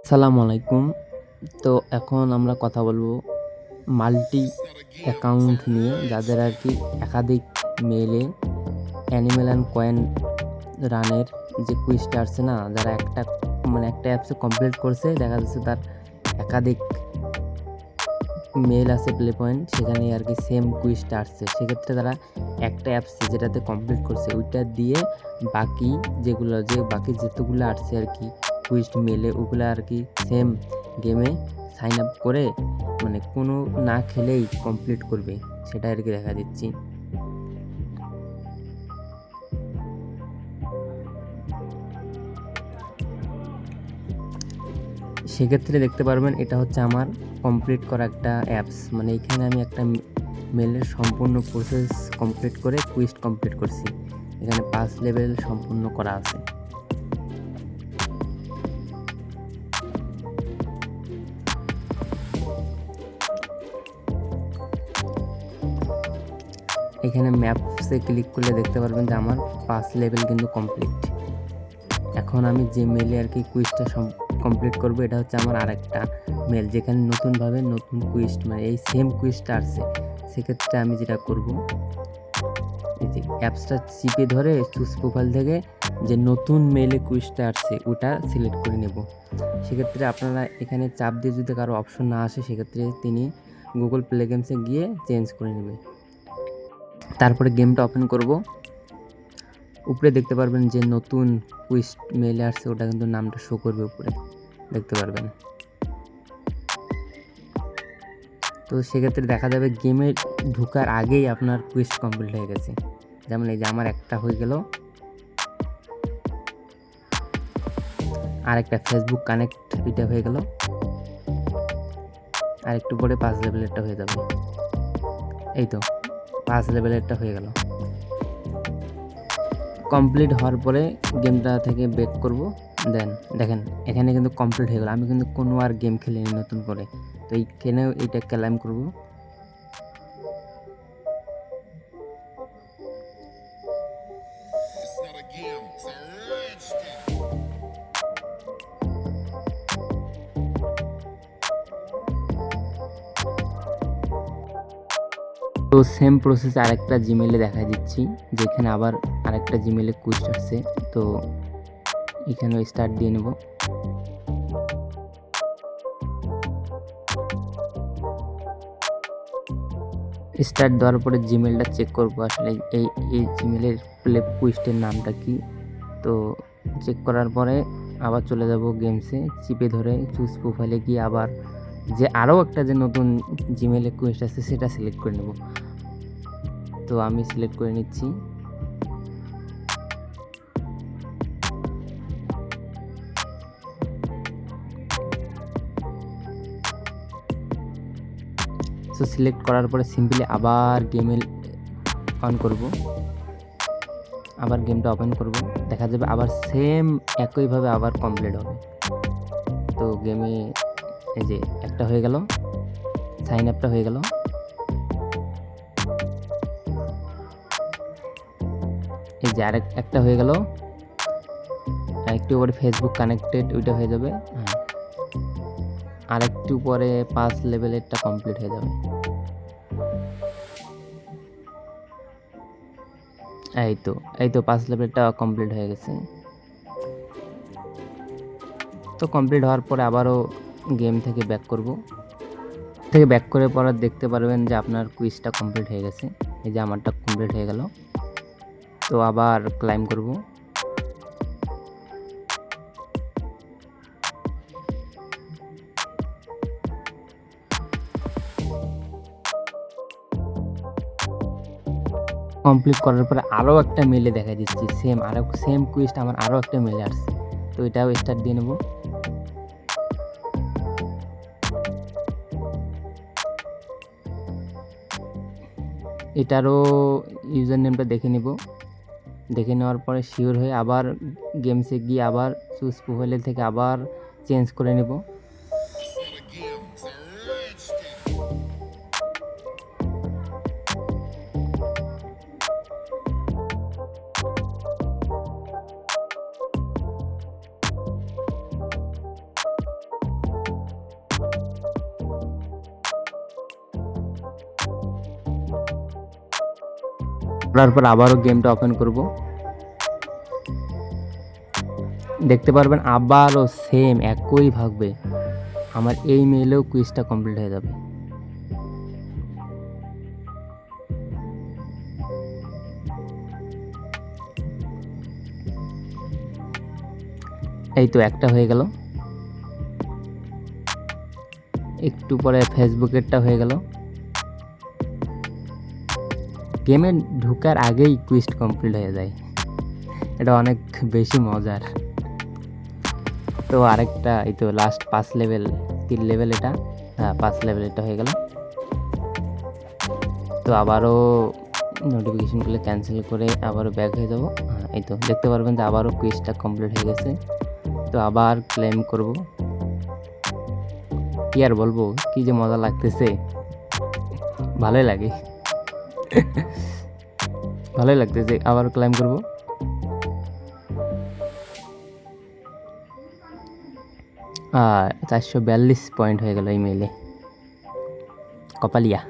আসসালামু আলাইকুম। তো এখন আমরা কথা বলবো মাল্টি অ্যাকাউন্ট নিয়ে যাদের আরকি একাধিক মেইলে অ্যানিমেল অ্যান্ড কয়েন রানের যে কুইজটা আসছে না? যারা একটা অ্যাপসে কমপ্লিট করছে, দেখা যাচ্ছে তার একাধিক মেইল আছে প্লে পয়েন্ট, সেখানেই আরকি সেম কুইজটা আসছে। সেক্ষেত্রে তারা একটা অ্যাপসে যেটাতে কমপ্লিট করছে ওইটা দিয়ে বাকি বাকি যতগুলো আসছে আরকি কুইজ মেইলে ওগুলা আরকি সেম গেমে সাইন আপ করে মানে কোনো না খেলেই কমপ্লিট করবে, সেটা আরকি দেখা দিচ্ছি। সেক্ষেত্রে দেখতে পারবেন এটা হচ্ছে আমার কমপ্লিট করা একটা অ্যাপস। মানে এখানে আমি একটা মেলের সম্পূর্ণ প্রসেস কমপ্লিট করে কুইজ কমপ্লিট করছি। এখানে ৫ লেভেল সম্পূর্ণ করা আছে। এখানে ম্যাপসে ক্লিক করলে দেখতে পারবেন যে আমার ৫ লেভেল কিন্তু কমপ্লিট। এখন আমি যে মেলে আরকি কুইজটা কমপ্লিট করব, এটা হচ্ছে আমার আরেকটা মেল যেখানে নতুনভাবে নতুন কুইজ মানে এই সেম কুইজটা আসছে। সেক্ষেত্রে আমি যেটা করব, এই যে অ্যাপসটা চিপে ধরে চুজ প্রোফাইল থেকে যে নতুন মেইলে কুইজটা আসছে ওটা সিলেক্ট করে নেব। সেক্ষেত্রে আপনারা এখানে চাপ দিয়ে যদি কারো অপশন না আসে, সেক্ষেত্রে তিনি গুগল প্লে গেমসে গিয়ে চেঞ্জ করে নেবে। তারপরে গেমটা ওপেন করব। উপরে দেখতে পারবেন যে নতুন কুইজ মেইলে আসছে, ওটা কিন্তু নামটা শো করবে উপরে, দেখতে পারবেন। তো সেক্ষেত্রে দেখা যাবে গেমে ঢোকার আগেই আপনার কুইজ কমপ্লিট হয়ে গেছে। যেমন এই যে আমার একটা হয়ে গেল, আর একটা ফেসবুক কানেক্ট এটা হয়ে গেল, আর একটু পরে ৫ লেভেলেরটা হয়ে যাবে। এই তো ৫ লেভেলেরটা হয়ে গেল। কমপ্লিট হওয়ার পরে গেমটা থেকে ব্যাক করব। দেন দেখেন এখানে কিন্তু কমপ্লিট হয়ে গেল। আমি কিন্তু কোনো আর গেম খেলিনি নতুন করে। তো এইখানেও এইটা ক্লেম করব। তো সেম প্রসেসে আরেকটা জিমেইলে দেখায় দিচ্ছি, যেখানে আবার আরেকটা জিমেইলে কুইজ আসছে। তো এখানেও স্টার্ট দিয়ে নেব। স্টার্ট দেওয়ার পরে জিমেইলটা চেক করব আসলে এই জিমেইলের প্লে কুইজটার নামটা কি। তো চেক করার পরে আবার চলে যাব গেমসে, চিপে ধরে চুজ প্রোফাইলে গিয়ে আবার যে আরও একটা যে নতুন জিমেইলে কুইজ আছে সেটা সিলেক্ট করে নেব। তো আমি সিলেক্ট করে নিচ্ছি। সো সিলেক্ট করার পরে সিম্পলি আবার গেমে অন করব, আবার গেমটা ওপেন করব। দেখা যাবে আবার সেম একইভাবে আবার কমপ্লিট হবে। তো গেমে এই যে একটা হয়ে গেল, সাইন আপটা হয়ে গেল। এই যে একটা হয়ে গেল, একটু পরে ফেসবুক কানেক্টেড ওইটা হয়ে যাবে। হ্যাঁ, আরেকটু পরে ৫ লেভেলেরটা কমপ্লিট হয়ে যাবে। এই তো ৫ লেভেলটা কমপ্লিট হয়ে গেছে। তো কমপ্লিট হওয়ার পরে আবারও গেম থেকে ব্যাক করব। ব্যাক করে পরে দেখতে পারবেন যে আপনার কুইজটা কমপ্লিট হয়ে গেছে। এই যে আমারটা কমপ্লিট হয়ে গেল। তো আবার ক্লাইম করব। কমপ্লিট করার পরে আরও একটা মেলে দেখা দিচ্ছি, সেম কুইজটা আমার আরও একটা মেলে আসছে। তো এটাও স্টার্ট দিয়ে নেব। এটারও ইউজার নেমটা দেখে নেব। দেখে নেওয়ার পরে শিওর হয়ে আবার গেমসে গিয়ে আবার চুজ প্রোফাইল থেকে আবার চেঞ্জ করে নেব। করার পর আবারও গেমটা ওপেন করব। দেখতে পারবেন আবারও সেম একইভাবে আমার এই মেইলেও কুইজটা কমপ্লিট হয়ে যাবে। এই তো একটা হয়ে গেল, একটু পরে ফেসবুকেরটা হয়ে গেল। গেমে ঢোকার আগেই কুইজ কমপ্লিট হয়ে যায়, এটা অনেক বেশি মজার। তো আরেকটা, এই তো লাস্ট 5 লেভেল 3 লেভেল, এটা হ্যাঁ 5 লেভেল এটা হয়ে গেল। তো আবারও নোটিফিকেশনগুলো ক্যান্সেল করে আবারও ব্যাক হয়ে যাব। হ্যাঁ এই তো দেখতে পারবেন যে আবারও কুইজটা কমপ্লিট হয়ে গেছে। তো আবার ক্লেম করব। কি আর বলবো, কি যে মজা লাগতেছে, ভালোই লাগে ভালোই লাগতেছে। আবার ক্লেম করব। 442 পয়েন্ট হয়ে গেল এই মেলে, কপালিয়া।